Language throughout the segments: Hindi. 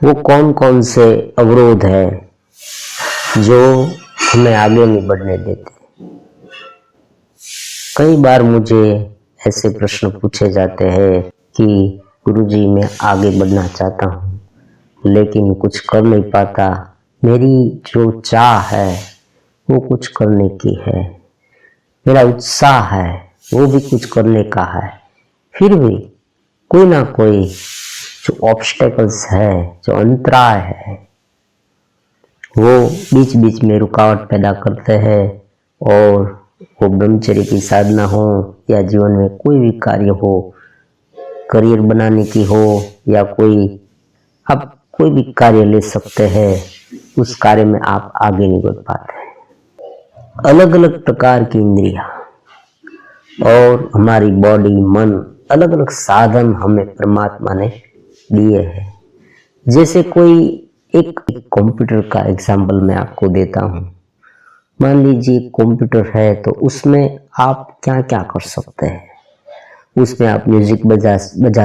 वो कौन कौन से अवरोध है जो हमें आगे नहीं बढ़ने देते। कई बार मुझे ऐसे प्रश्न पूछे जाते हैं कि गुरुजी मैं आगे बढ़ना चाहता हूँ लेकिन कुछ कर नहीं पाता। मेरी जो चाह है वो कुछ करने की है, मेरा उत्साह है वो भी कुछ करने का है, फिर भी कोई ना कोई जो ऑब्स्टेकल्स है, जो अंतराय है, वो बीच बीच में रुकावट पैदा करते हैं। और वो ब्रह्मचर्य की साधना हो या जीवन में कोई भी कार्य हो, करियर बनाने की हो या कोई आप कोई भी कार्य ले सकते हैं, उस कार्य में आप आगे नहीं बढ़ पाते। अलग अलग प्रकार की इंद्रियां और हमारी बॉडी, मन, अलग अलग साधन हमें परमात्मा ने दिए हैं। जैसे कोई एक कंप्यूटर का एग्जाम्पल मैं आपको देता हूँ। मान लीजिए कंप्यूटर है तो उसमें आप क्या क्या कर सकते हैं। उसमें आप म्यूजिक बजा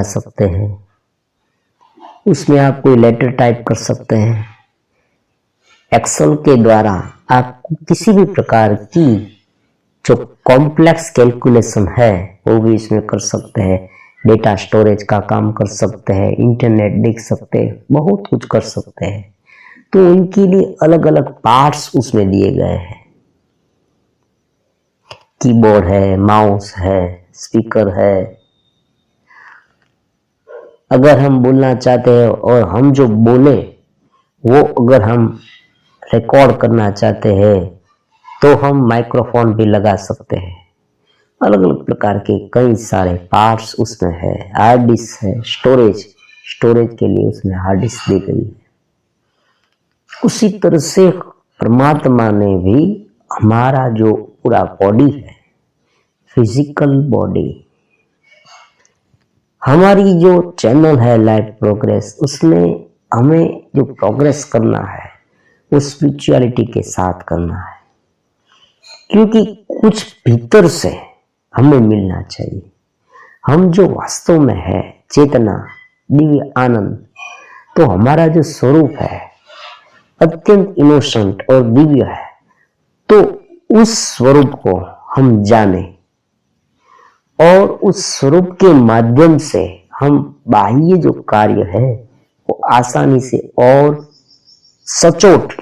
सकते हैं, उसमें आप कोई लेटर टाइप कर सकते हैं। एक्सेल के द्वारा आप किसी भी प्रकार की जो कॉम्प्लेक्स कैलकुलेशन है वो भी इसमें कर सकते हैं। डेटा स्टोरेज का काम कर सकते हैं, इंटरनेट देख सकते हैं, बहुत कुछ कर सकते हैं। तो उनके लिए अलग अलग पार्ट्स उसमें दिए गए हैं। कीबोर्ड है, माउस है, स्पीकर है। अगर हम बोलना चाहते हैं और हम जो बोले वो अगर हम रिकॉर्ड करना चाहते हैं तो हम माइक्रोफोन भी लगा सकते हैं। अलग अलग प्रकार के कई सारे पार्ट्स उसमें है। हार्ड डिस्क है, स्टोरेज के लिए उसमें हार्ड डिस्क दी गई है। उसी तरह से परमात्मा ने भी हमारा जो पूरा बॉडी है, फिजिकल बॉडी, हमारी जो चैनल है लाइफ प्रोग्रेस, उसमें हमें जो प्रोग्रेस करना है वो स्पिरिचुअलिटी के साथ करना है। क्योंकि कुछ भीतर से हमें मिलना चाहिए। हम जो वास्तव में है, चेतना, दिव्य आनंद, तो हमारा जो स्वरूप है अत्यंत इनोसेंट और दिव्य है। तो उस स्वरूप को हम जाने और उस स्वरूप के माध्यम से हम बाह्य जो कार्य है वो आसानी से और सचोट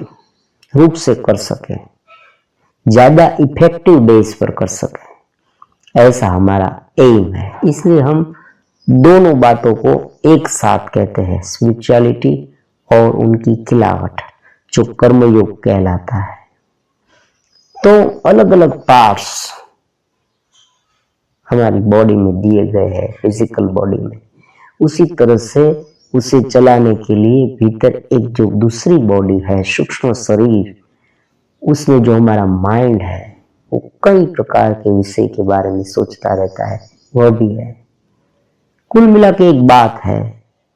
रूप से कर सके, ज्यादा इफेक्टिव बेस पर कर सके, ऐसा हमारा एम है। इसलिए हम दोनों बातों को एक साथ कहते हैं, स्पिरिचुअलिटी और उनकी खिलावट जो कर्मयोग कहलाता है। तो अलग अलग पार्ट्स हमारी बॉडी में दिए गए हैं, फिजिकल बॉडी में। उसी तरह से उसे चलाने के लिए भीतर एक जो दूसरी बॉडी है, सूक्ष्म शरीर, उसमें जो हमारा माइंड है वो कई प्रकार के विषय के बारे में सोचता रहता है, वह भी है। कुल मिला के एक बात है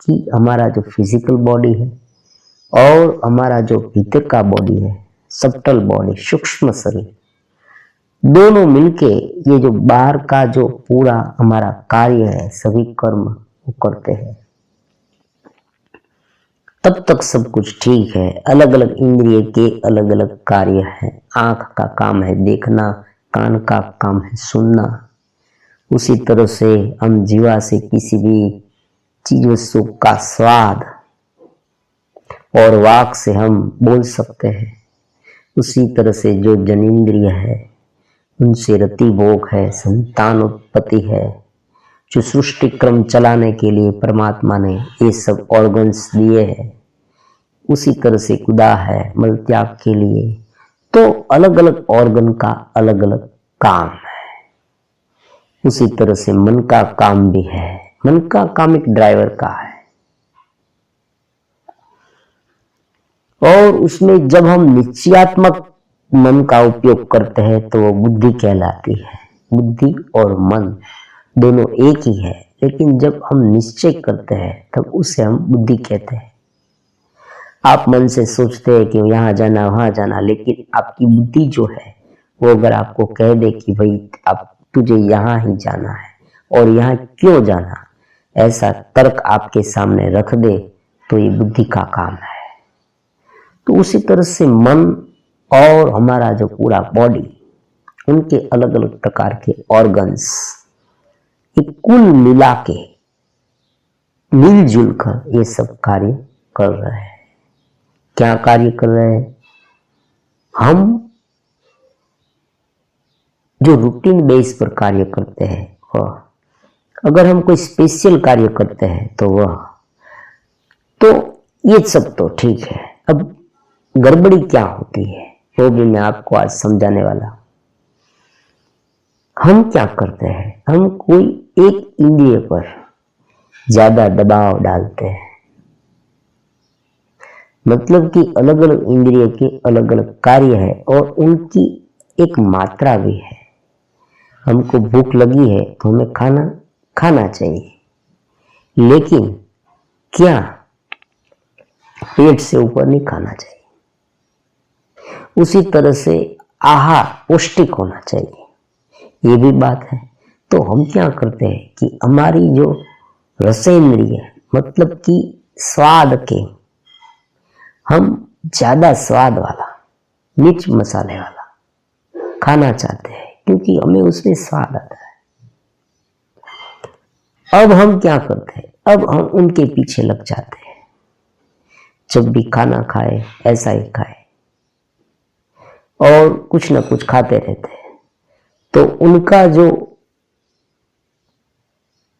कि हमारा जो फिजिकल बॉडी है और हमारा जो भीतर का बॉडी है, सबटल बॉडी, सूक्ष्म शरीर, दोनों मिलके ये जो बाहर का जो पूरा हमारा कार्य है, सभी कर्म वो करते हैं। तब तक सब कुछ ठीक है। अलग अलग इंद्रिय के अलग अलग कार्य हैं। आंख का काम है देखना, कान का काम है सुनना। उसी तरह से हम जीवा से किसी भी चीज वस्तु का स्वाद, और वाक से हम बोल सकते हैं। उसी तरह से जो जनेंद्रिय है उनसे रति भोग है, संतान उत्पत्ति है। जो सृष्टि क्रम चलाने के लिए परमात्मा ने ये सब ऑर्गन्स दिए हैं। उसी तरह से कुदा है मल त्याग के लिए। तो अलग अलग ऑर्गन का अलग अलग काम है। उसी तरह से मन का काम भी है। मन का काम एक ड्राइवर का है और उसमें जब हम निश्चयात्मक मन का उपयोग करते हैं तो वो बुद्धि कहलाती है। बुद्धि और मन दोनों एक ही है, लेकिन जब हम निश्चय करते हैं तब उसे हम बुद्धि कहते हैं। आप मन से सोचते हैं कि यहाँ जाना वहां जाना, लेकिन आपकी बुद्धि जो है वो अगर आपको कह दे कि भाई अब तुझे यहाँ ही जाना है और यहाँ क्यों जाना, ऐसा तर्क आपके सामने रख दे तो ये बुद्धि का काम है। तो उसी तरह से मन और हमारा जो पूरा बॉडी, उनके अलग अलग प्रकार के ऑर्गन्स, ये कुल मिला के मिलजुल कर ये सब कार्य कर रहे हैं। क्या कार्य कर रहे हैं? हम जो रूटीन बेस पर कार्य करते हैं वह, अगर हम कोई स्पेशल कार्य करते हैं तो वह, तो ये सब तो ठीक है। अब गड़बड़ी क्या होती है वो भी मैं आपको आज समझाने वाला हूं। हम क्या करते हैं, हम कोई एक इंद्रिय पर ज्यादा दबाव डालते हैं। मतलब कि अलग अलग इंद्रिय के अलग अलग कार्य है और उनकी एक मात्रा भी है। हमको भूख लगी है तो हमें खाना चाहिए, लेकिन क्या पेट से ऊपर नहीं खाना चाहिए। उसी तरह से आहार पौष्टिक होना चाहिए, ये भी बात है। तो हम क्या करते हैं कि हमारी जो रसेंद्रिय, मतलब कि स्वाद के, हम ज्यादा स्वाद वाला, मिर्च मसाले वाला खाना चाहते हैं क्योंकि हमें उसमें स्वाद आता है। अब हम क्या करते हैं, अब हम उनके पीछे लग जाते हैं। जब भी खाना खाए ऐसा ही खाए और कुछ ना कुछ खाते रहते हैं। तो उनका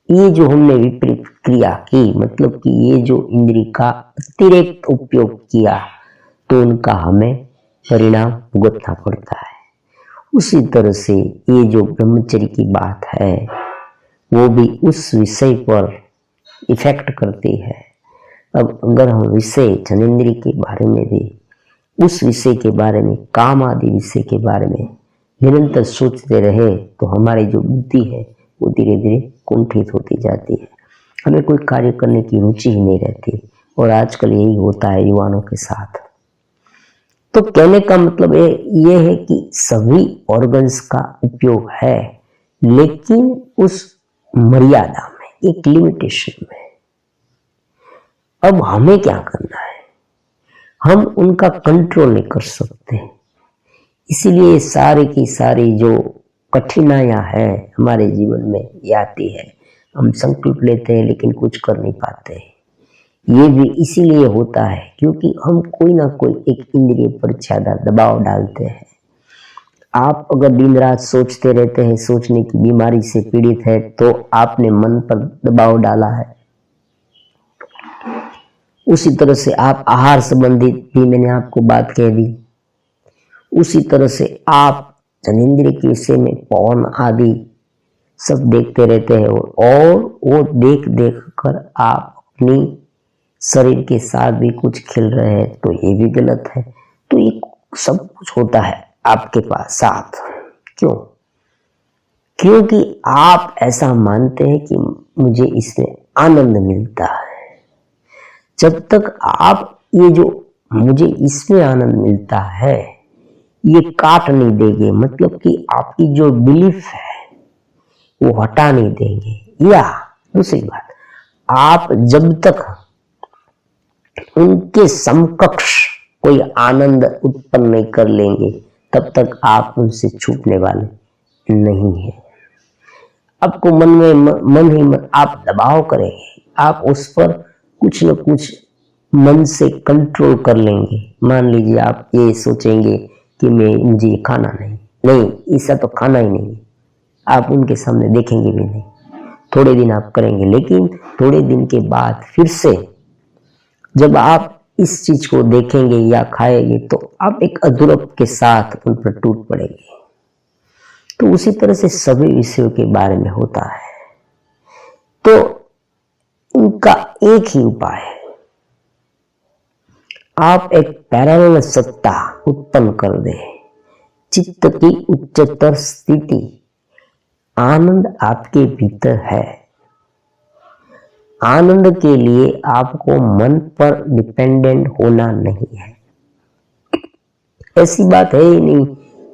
ये जो हमने विपरीत क्रिया की, मतलब कि ये जो इंद्री का अतिरिक्त उपयोग किया, तो उनका हमें परिणाम भुगतना पड़ता है। उसी तरह से ये जो ब्रह्मचर्य की बात है वो भी उस विषय पर इफेक्ट करती है। अब अगर हम विषय जनेन्द्रिय के बारे में भी, उस विषय के बारे में, काम आदि विषय के बारे में निरंतर सोचते रहे तो हमारी जो बुद्धि है वो धीरे धीरे कुंठित होती जाती है। हमें कोई कार्य करने की रुचि ही नहीं रहती और आजकल यही होता है युवाओं के साथ। तो कहने का मतलब ये है कि सभी ऑर्गन्स का उपयोग है, लेकिन उस मर्यादा में, एक लिमिटेशन में। अब हमें क्या करना है, हम उनका कंट्रोल नहीं कर सकते। इसीलिए सारी की सारी जो कठिनाइयां हैं हमारे जीवन में ये आती है। हम संकल्प लेते हैं लेकिन कुछ कर नहीं पाते। ये भी इसीलिए होता है क्योंकि हम कोई ना कोई एक इंद्रिय पर ज्यादा दबाव डालते हैं। आप अगर दिन रात सोचते रहते हैं, सोचने की बीमारी से पीड़ित है, तो आपने मन पर दबाव डाला है। उसी तरह से आप आहार संबंधित भी मैंने आपको बात कह दी। उसी तरह से आप जनेन्द्रिय के विषय में पौन आदि सब देखते रहते हैं और वो देख देख कर आप अपनी शरीर के साथ भी कुछ खेल रहे हैं, तो ये भी गलत है। तो ये सब कुछ होता है आपके पास साथ। क्यों? क्योंकि आप ऐसा मानते हैं कि मुझे इसमें आनंद मिलता है। जब तक आप ये जो मुझे इसमें आनंद मिलता है ये काट नहीं देंगे, मतलब कि आपकी जो बिलीफ है वो हटा नहीं देंगे, या दूसरी बात, आप जब तक उनके समकक्ष कोई आनंद उत्पन्न नहीं कर लेंगे तब तक आप उनसे छूटने वाले नहीं है। आपको मन ही मन आप दबाव करेंगे, आप उस पर कुछ न कुछ मन से कंट्रोल कर लेंगे। मान लीजिए आप ये सोचेंगे कि मुझे खाना नहीं, ऐसा तो खाना ही नहीं, आप उनके सामने देखेंगे भी नहीं। थोड़े दिन आप करेंगे, लेकिन थोड़े दिन के बाद फिर से जब आप इस चीज को देखेंगे या खाएंगे तो आप एक अधूरप के साथ उन पर टूट पड़ेंगे। तो उसी तरह से सभी विषयों के बारे में होता है। तो उनका एक ही उपाय है, आप एक पैरेलल सत्ता उत्पन्न कर दे, चित्त की उच्चतर स्थिति। आनंद आपके भीतर है। आनंद के लिए आपको मन पर डिपेंडेंट होना नहीं है। ऐसी बात है ही नहीं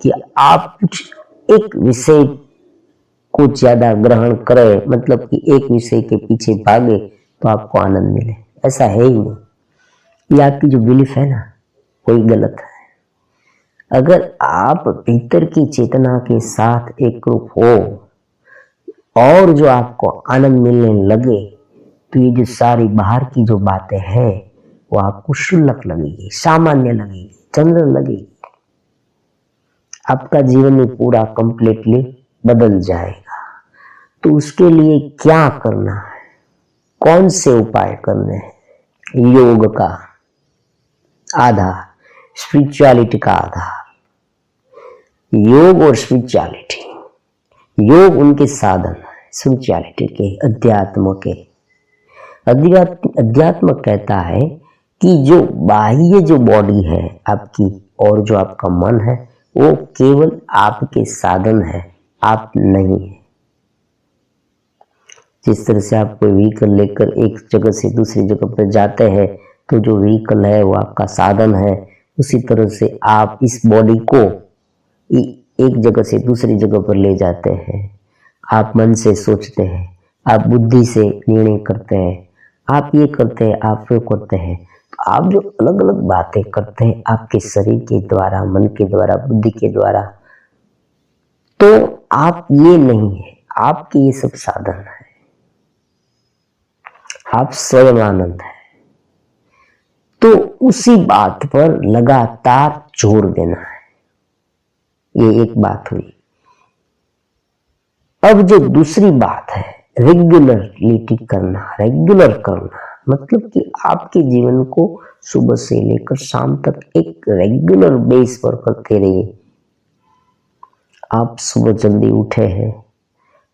कि आप कुछ एक विषय कुछ ज्यादा ग्रहण करे, मतलब कि एक विषय के पीछे भागे तो आपको आनंद मिले, ऐसा है ही नहीं। ये आपकी जो बिलीफ है ना, वही गलत है। अगर आप भीतर की चेतना के साथ एक रूप हो और जो आपको आनंद मिलने लगे, तो ये जो सारी बाहर की जो बातें हैं वो आपको क्षुल्लक लगेगी, सामान्य लगेगी, चंद्र लगेगी। आपका जीवन में पूरा कंप्लीटली बदल जाएगा। तो उसके लिए क्या करना है, कौन से उपाय करने हैं? योग का आधार, स्पिरिचुअलिटी का आधार, योग और स्पिरिचुअलिटी। योग उनके साधन है, स्पिरिचुअलिटी के, अध्यात्म के। अध्यात्म कहता है कि जो बाह्य जो बॉडी है आपकी और जो आपका मन है वो केवल आपके साधन है, आप नहीं है। जिस तरह से आप कोई व्हीकल लेकर एक जगह से दूसरी जगह पर जाते हैं तो जो व्हीकल है वो आपका साधन है, उसी तरह से आप इस बॉडी को एक जगह से दूसरी जगह पर ले जाते हैं। आप मन से सोचते हैं, आप बुद्धि से निर्णय करते हैं, आप ये करते हैं, आप वो करते हैं। तो आप जो अलग अलग बातें करते हैं आपके शरीर के द्वारा, मन के द्वारा, बुद्धि के द्वारा, तो आप ये नहीं है, आपके ये सब साधन है। आप स्वयं आनंद है। तो उसी बात पर लगातार जोर देना है। ये एक बात हुई। अब जो दूसरी बात है, रेगुलरिटी करना, रेगुलर करना, मतलब कि आपके जीवन को सुबह से लेकर शाम तक एक रेगुलर बेस पर करते रहिए। आप सुबह जल्दी उठे हैं,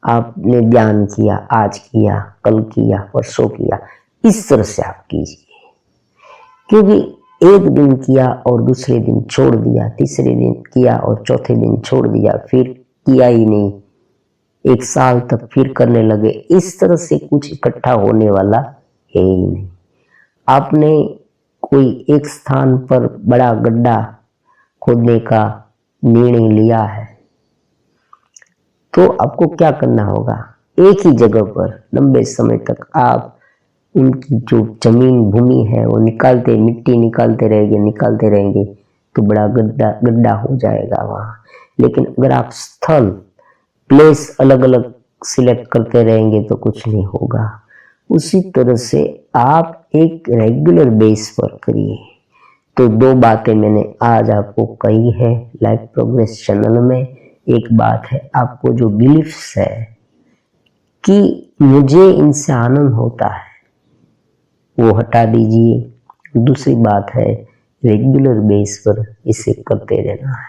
आपने ध्यान किया, आज किया, कल किया, परसों किया, इस तरह से आप कीजिए। क्योंकि एक दिन किया और दूसरे दिन छोड़ दिया, तीसरे दिन किया और चौथे दिन छोड़ दिया, फिर किया ही नहीं, एक साल तक फिर करने लगे, इस तरह से कुछ इकट्ठा होने वाला है ही नहीं। आपने कोई एक स्थान पर बड़ा गड्ढा खोदने का निर्णय लिया है, तो आपको क्या करना होगा? एक ही जगह पर लंबे समय तक आप उनकी जो जमीन भूमि है वो निकालते, मिट्टी निकालते रहेंगे तो बड़ा गड्ढा हो जाएगा वहाँ। लेकिन अगर आप स्थल, प्लेस अलग अलग सिलेक्ट करते रहेंगे तो कुछ नहीं होगा। उसी तरह से आप एक रेगुलर बेस पर करिए। तो दो बातें मैंने आज आपको कही है लाइफ प्रोग्रेस चैनल में। एक बात है, आपको जो बिलीफ्स है कि मुझे इनसे आनंद होता है वो हटा दीजिए। दूसरी बात है, रेगुलर बेस पर इसे करते रहना है।